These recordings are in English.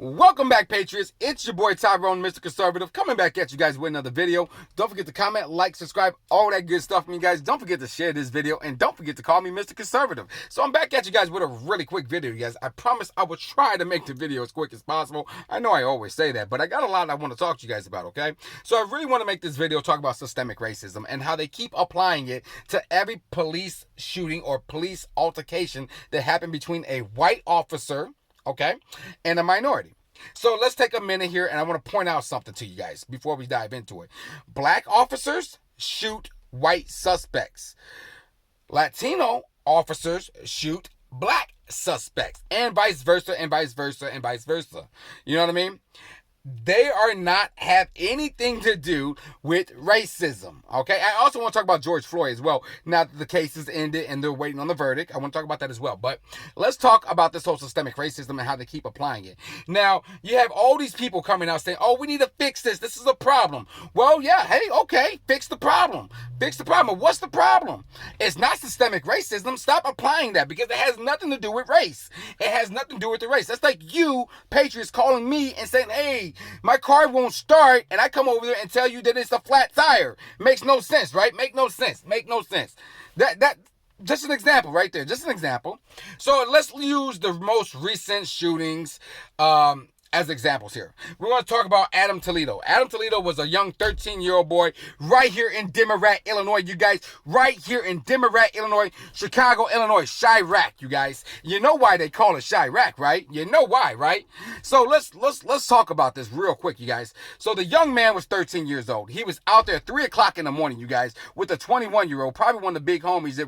Welcome back, Patriots. It's your boy Tyrone, Mr. Conservative, coming back at you guys with another video. Don't forget to comment, like, subscribe, all that good stuff from you guys. Don't forget to share this video, and don't forget to call me Mr. Conservative. So I'm back at you guys with a really quick video, you guys. I promise I will try to make the video as quick as possible. I know I always say that, but I got a lot I want to talk to you guys about, okay? So I really want to make this video talk about systemic racism and how they keep applying it to every police shooting or police altercation that happened between a white officer, okay, and a minority. So let's take a minute here, and I want to point out something to you guys before we dive into it. Black officers shoot white suspects. Latino officers shoot black suspects, and vice versa, and vice versa, and vice versa. You know what I mean? They are not have anything to do with racism, okay? I also want to talk about George Floyd as well. Now that the case is ended and they're waiting on the verdict, I want to talk about that as well. But let's talk about this whole systemic racism and how they keep applying it. Now, you have all these people coming out saying, oh, we need to fix this. This is a problem. Well, yeah, hey, okay, fix the problem. Fix the problem. What's the problem? It's not systemic racism. Stop applying that because it has nothing to do with race. It has nothing to do with the race. That's like you, Patriots, calling me and saying, hey, my car won't start, and I come over there and tell you that it's a flat tire. Makes no sense, right? Make no sense. Make no sense. That just an example right there. Just an example. So let's use the most recent shootings as examples here. We're going to talk about Adam Toledo. Adam Toledo was a young 13-year-old boy right here in Democrat, Illinois, you guys. Right here in Democrat, Illinois, Chicago, Illinois, Chirac, you guys. You know why they call it Chirac, right? You know why, right? So let's talk about this real quick, you guys. So the young man was 13 years old. He was out there at 3 o'clock in the morning, you guys, with a 21-year-old, probably one of the big homies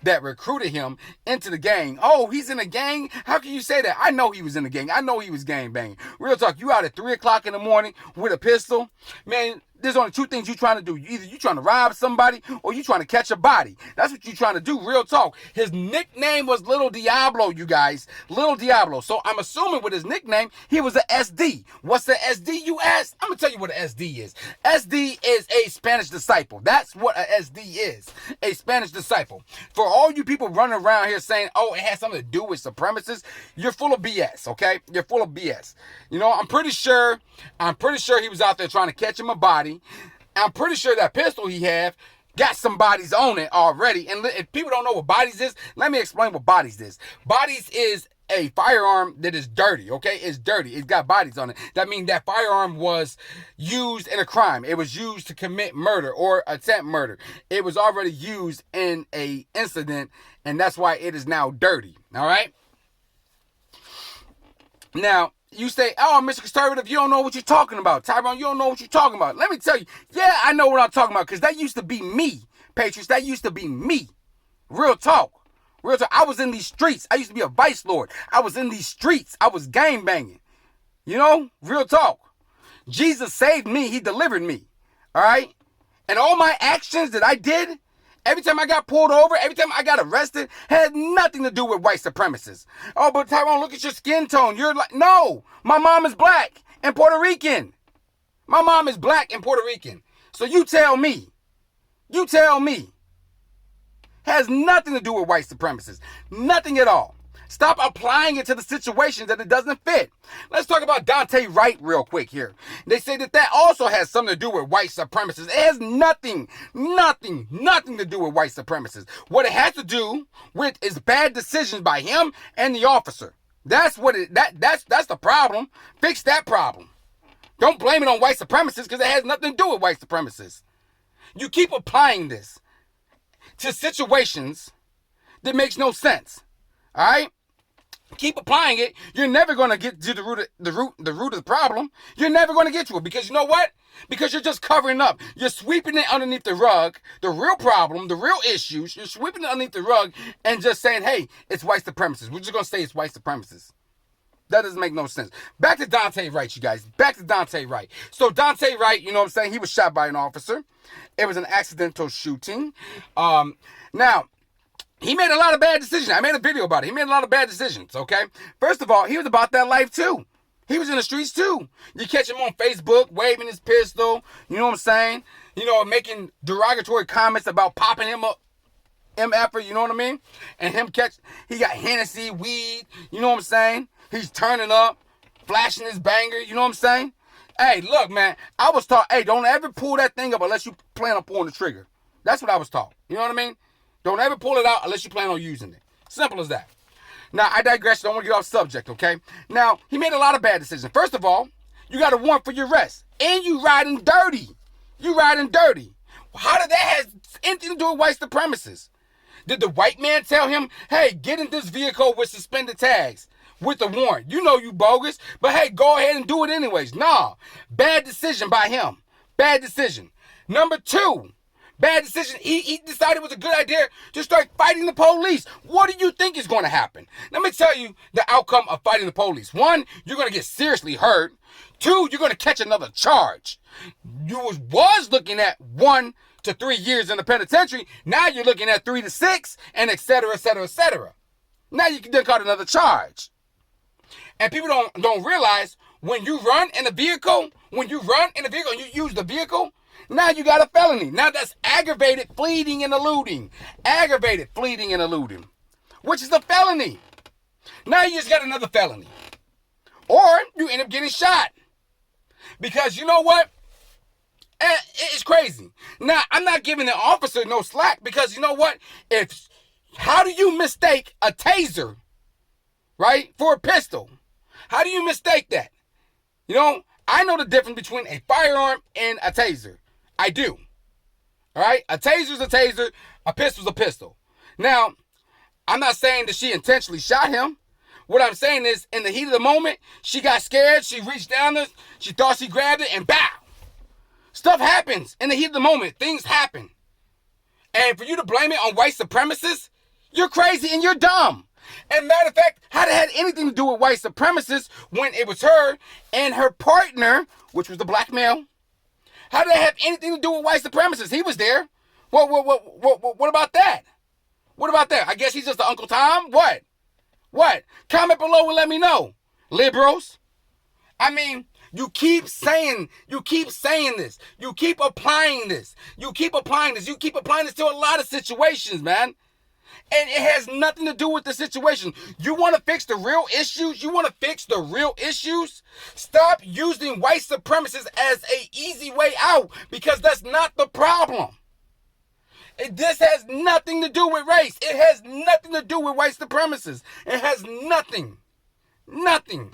that recruited him into the gang. Oh, he's in a gang? How can you say that? I know he was in the gang. I know he was gang banging. Real talk, you out at 3 o'clock in the morning with a pistol? Man, there's only two things you're trying to do. Either you're trying to rob somebody or you're trying to catch a body. That's what you're trying to do. Real talk. His nickname was Little Diablo, you guys. Little Diablo. So I'm assuming with his nickname, he was a SD. What's the SD, you ask? I'm going to tell you what an SD is. SD is a Spanish disciple. That's what a SD is. A Spanish disciple. For all you people running around here saying, oh, it has something to do with supremacists, you're full of BS, okay? You're full of BS. You know, I'm pretty sure he was out there trying to catch him a body. I'm pretty sure that pistol he had got some bodies on it already. And if people don't know what bodies is, let me explain what bodies is. Bodies is a firearm that is dirty, okay? It's dirty. It's got bodies on it. That means that firearm was used in a crime. It was used to commit murder or attempt murder. It was already used in a incident, and that's why it is now dirty, all right? Now, you say, oh, Mr. Conservative, you don't know what you're talking about. Tyrone, you don't know what you're talking about. Let me tell you, yeah, I know what I'm talking about because that used to be me, Patriots. That used to be me. Real talk. Real talk. I was in these streets. I used to be a vice lord. I was in these streets. I was gang banging. You know, real talk. Jesus saved me. He delivered me. All right? And all my actions that I did, every time I got pulled over, every time I got arrested, had nothing to do with white supremacists. Oh, but Tyrone, look at your skin tone. You're like, no, my mom is black and Puerto Rican. My mom is black and Puerto Rican. So you tell me. You tell me. Has nothing to do with white supremacists. Nothing at all. Stop applying it to the situations that it doesn't fit. Let's talk about Dante Wright real quick here. They say that also has something to do with white supremacists. It has nothing to do with white supremacists. What it has to do with is bad decisions by him and the officer. That's what that's the problem. Fix that problem. Don't blame it on white supremacists because it has nothing to do with white supremacists. You keep applying this to situations that makes no sense. All right? Keep applying it. You're never going to get to the root of the problem. You're never going to get to it because you know what? Because you're just covering up. You're sweeping it underneath the rug. The real problem, the real issues, you're sweeping it underneath the rug and just saying, hey, it's white supremacists. We're just going to say it's white supremacists. That doesn't make no sense. Back to Dante Wright, you guys. Back to Dante Wright. So Dante Wright, you know what I'm saying? He was shot by an officer. It was an accidental shooting. Now, he made a lot of bad decisions. I made a video about it. He made a lot of bad decisions, okay? First of all, he was about that life too. He was in the streets too. You catch him on Facebook, waving his pistol, you know what I'm saying? You know, making derogatory comments about popping him up, MFer, you know what I mean? And he got Hennessy, weed, you know what I'm saying? He's turning up. flashing his banger, you know what I'm saying? Hey, look, man, I was taught, hey, don't ever pull that thing up unless you plan on pulling the trigger. That's what I was taught. You know what I mean? Don't ever pull it out unless you plan on using it. Simple as that. Now, I digress. Don't want to get off subject, okay? Now, he made a lot of bad decisions. First of all, you got a warrant for your arrest. And you riding dirty. You riding dirty. How did that have anything to do with white supremacists? Did the white man tell him, hey, get in this vehicle with suspended tags with the warrant? You know you bogus, but hey, go ahead and do it anyways. Nah, bad decision by him. Bad decision. Number two, bad decision. He decided it was a good idea to start fighting the police. What do you think is going to happen? Let me tell you the outcome of fighting the police. One, you're going to get seriously hurt. Two, you're going to catch another charge. You was looking at 1 to 3 years in the penitentiary. Now you're looking at 3 to 6, and et cetera, et cetera, et cetera. Now you can then caught another charge. And people don't realize when you run in a vehicle, and you use the vehicle, now you got a felony. Now that's aggravated fleeing and eluding. Aggravated fleeing and eluding, which is a felony. Now you just got another felony. Or you end up getting shot. Because you know what? It's crazy. Now, I'm not giving the officer no slack because you know what? How do you mistake a taser, right, for a pistol? How do you mistake that? You know, I know the difference between a firearm and a taser. I do. All right? A taser's a taser. A pistol's a pistol. Now, I'm not saying that she intentionally shot him. What I'm saying is, in the heat of the moment, she got scared. She reached down there. She thought she grabbed it, and bow. Stuff happens in the heat of the moment. Things happen. And for you to blame it on white supremacists, you're crazy and you're dumb. And matter of fact, how did it have anything to do with white supremacists when it was her and her partner, which was the black male? How did that have anything to do with white supremacists? He was there. What about that? What about that? I guess he's just the Uncle Tom? What? Comment below and let me know. Liberals. I mean, you keep saying this. You keep applying this. You keep applying this to a lot of situations, man. And it has nothing to do with the situation. You want to fix the real issues? Stop using white supremacists as an easy way out because that's not the problem. This has nothing to do with race. It has nothing to do with white supremacists. It has nothing. Nothing.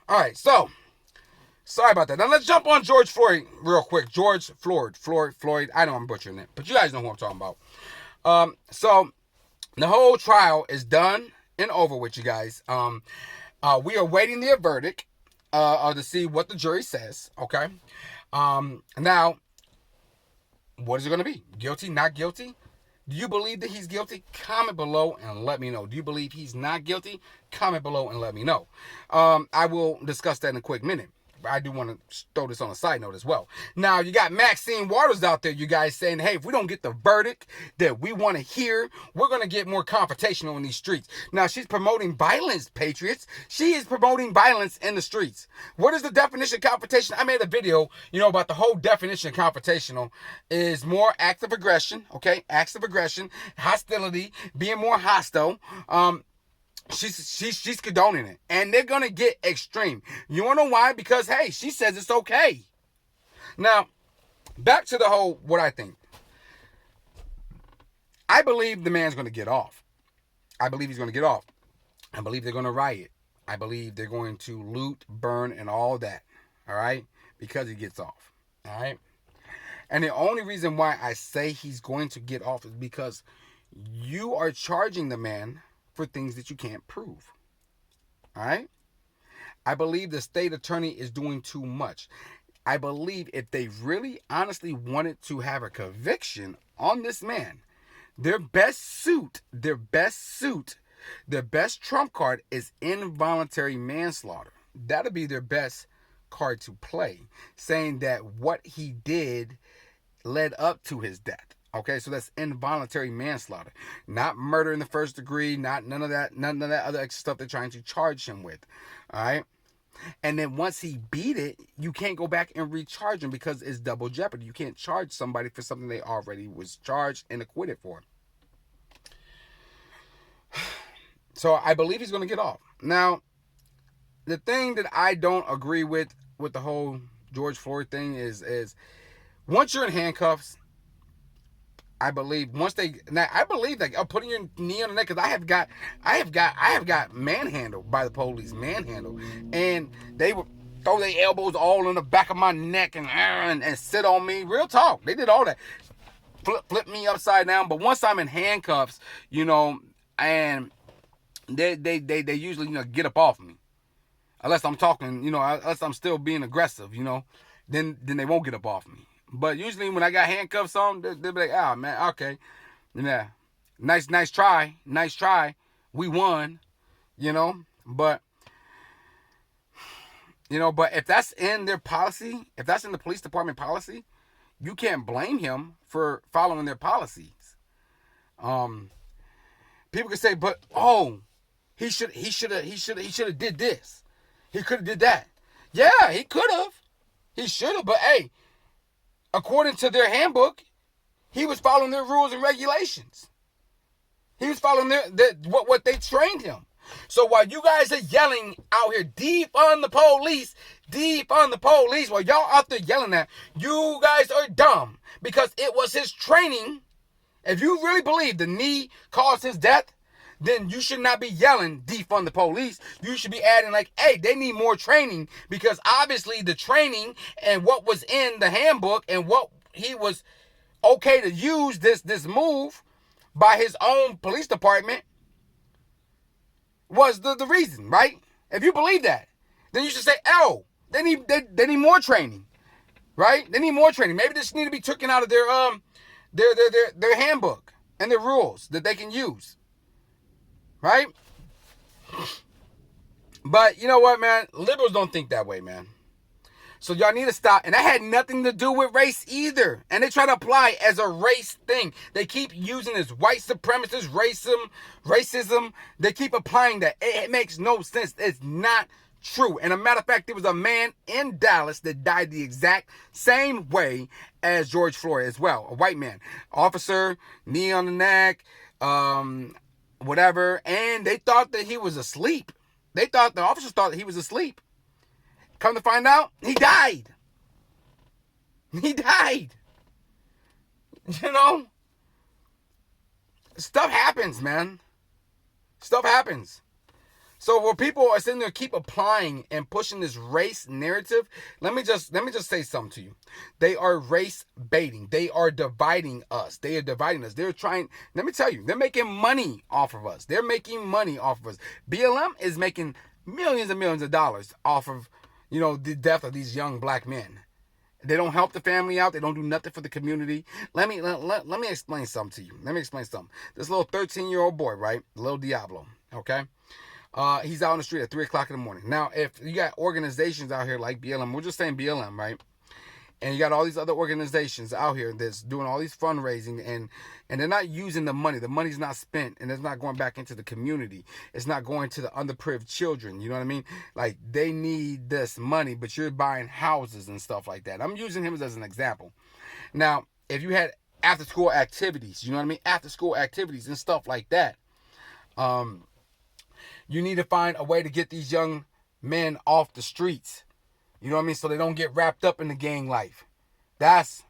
All right, so sorry about that. Now let's jump on George Floyd real quick. George Floyd. I know I'm butchering it, but you guys know who I'm talking about. So the whole trial is done and over with, you guys. We are waiting the verdict to see what the jury says. Okay. Now, what is it going to be? Guilty? Not guilty? Do you believe that he's guilty? Comment below and let me know. Do you believe he's not guilty? Comment below and let me know. I will discuss that in a quick minute. I do want to throw this on a side note as well. Now, you got Maxine Waters out there, you guys, saying, hey, if we don't get the verdict that we want to hear, we're going to get more confrontational in these streets. Now, she's promoting violence, patriots. She is promoting violence in the streets. What is the definition of confrontation? I made a video, about the whole definition of confrontational is more active aggression, okay? Acts of aggression, hostility, being more hostile, She's condoning it. And they're going to get extreme. You want to know why? Because, hey, she says it's okay. Now, back to the whole, what I think. I believe the man's going to get off. I believe he's going to get off. I believe they're going to riot. I believe they're going to loot, burn, and all that. All right? Because he gets off. All right? And the only reason why I say he's going to get off is because you are charging the man for things that you can't prove. All right? I believe the state attorney is doing too much. I believe if they really honestly wanted to have a conviction on this man, their best trump card is involuntary manslaughter. That'll be their best card to play, saying that what he did led up to his death. Okay, so that's involuntary manslaughter, not murder in the first degree, none of that other extra stuff they're trying to charge him with. All right, and then once he beat it, you can't go back and recharge him because it's double jeopardy. You can't charge somebody for something they already was charged and acquitted for. So I believe he's going to get off. Now, the thing that I don't agree with the whole George Floyd thing is once you're in handcuffs, I believe that putting your knee on the neck, because I have got manhandled by the police, and they would throw their elbows all in the back of my neck and sit on me. Real talk, they did all that, flip me upside down. But once I'm in handcuffs, and they usually get up off me, unless I'm talking, unless I'm still being aggressive, then they won't get up off me. But usually when I got handcuffs on, they'll be like, "Oh man, okay, yeah, nice try, we won," But but if that's in their policy, if that's in the police department policy, you can't blame him for following their policies. People can say, "But he should have did this. He could have did that." Yeah, he could have. He should have. But hey, according to their handbook, he was following their rules and regulations. He was following what they trained him. So while you guys are yelling out here, deep on the police, while y'all out there yelling that, you guys are dumb, because it was his training. If you really believe the knee caused his death, then you should not be yelling defund the police. You should be adding like, hey, they need more training, because obviously the training and what was in the handbook and what he was okay to use this move by his own police department was the reason, right? If you believe that, then you should say, oh, they need more training, right? They need more training. Maybe this need to be taken out of their handbook and their rules that they can use. Right? But you know what, man? Liberals don't think that way, man. So y'all need to stop. And that had nothing to do with race either. And they try to apply it as a race thing. They keep using this white supremacist racism. They keep applying that. It makes no sense. It's not true. And a matter of fact, there was a man in Dallas that died the exact same way as George Floyd as well. A white man. Officer, knee on the neck, whatever, and they thought that he was asleep. The officers thought that he was asleep. Come to find out, he died. Stuff happens, man. Stuff happens. So where people are sitting there keep applying and pushing this race narrative, let me just say something to you. They are race baiting. They are dividing us. They're trying, let me tell you, they're making money off of us. BLM is making millions and millions of dollars off of, the death of these young black men. They don't help the family out. They don't do nothing for the community. Let me explain something to you. This little 13-year-old boy, right? Little Diablo, okay? He's out on the street at 3 o'clock in the morning. Now, if you got organizations out here like BLM, we're just saying BLM, right? And you got all these other organizations out here that's doing all these fundraising, and they're not using the money. The money's not spent, and it's not going back into the community. It's not going to the underprivileged children. You know what I mean? Like, they need this money, but you're buying houses and stuff like that. I'm using him as an example. Now, if you had after-school activities, after-school activities and stuff like that, you need to find a way to get these young men off the streets. You know what I mean? So they don't get wrapped up in the gang life. That's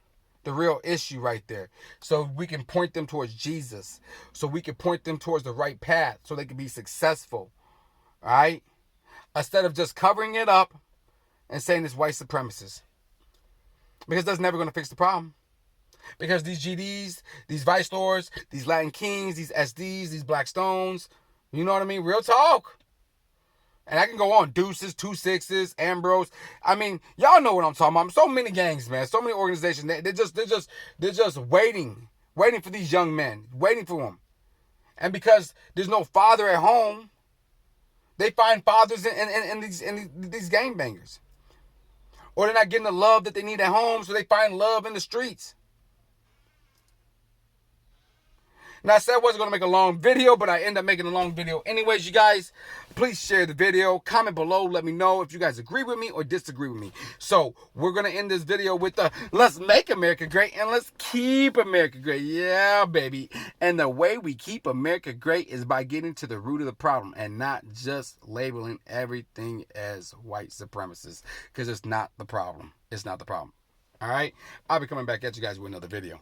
the real issue right there. So we can point them towards Jesus. So we can point them towards the right path so they can be successful. All right? Instead of just covering it up and saying it's white supremacists. Because that's never going to fix the problem. Because these GDs, these Vice Lords, these Latin Kings, these SDs, these Black Stones, you know what I mean? Real talk. And I can go on. Deuces, 2-6s, Ambrose. I mean, y'all know what I'm talking about. So many gangs, man. So many organizations. They're just waiting for these young men, waiting for them. And because there's no father at home, they find fathers in these gangbangers. Or they're not getting the love that they need at home, so they find love in the streets. Now, I said I wasn't going to make a long video, but I end up making a long video anyways, you guys. Please share the video. Comment below. Let me know if you guys agree with me or disagree with me. So, we're going to end this video with the let's make America great and let's keep America great. Yeah, baby. And the way we keep America great is by getting to the root of the problem and not just labeling everything as white supremacists, because it's not the problem. It's not the problem. All right? I'll be coming back at you guys with another video.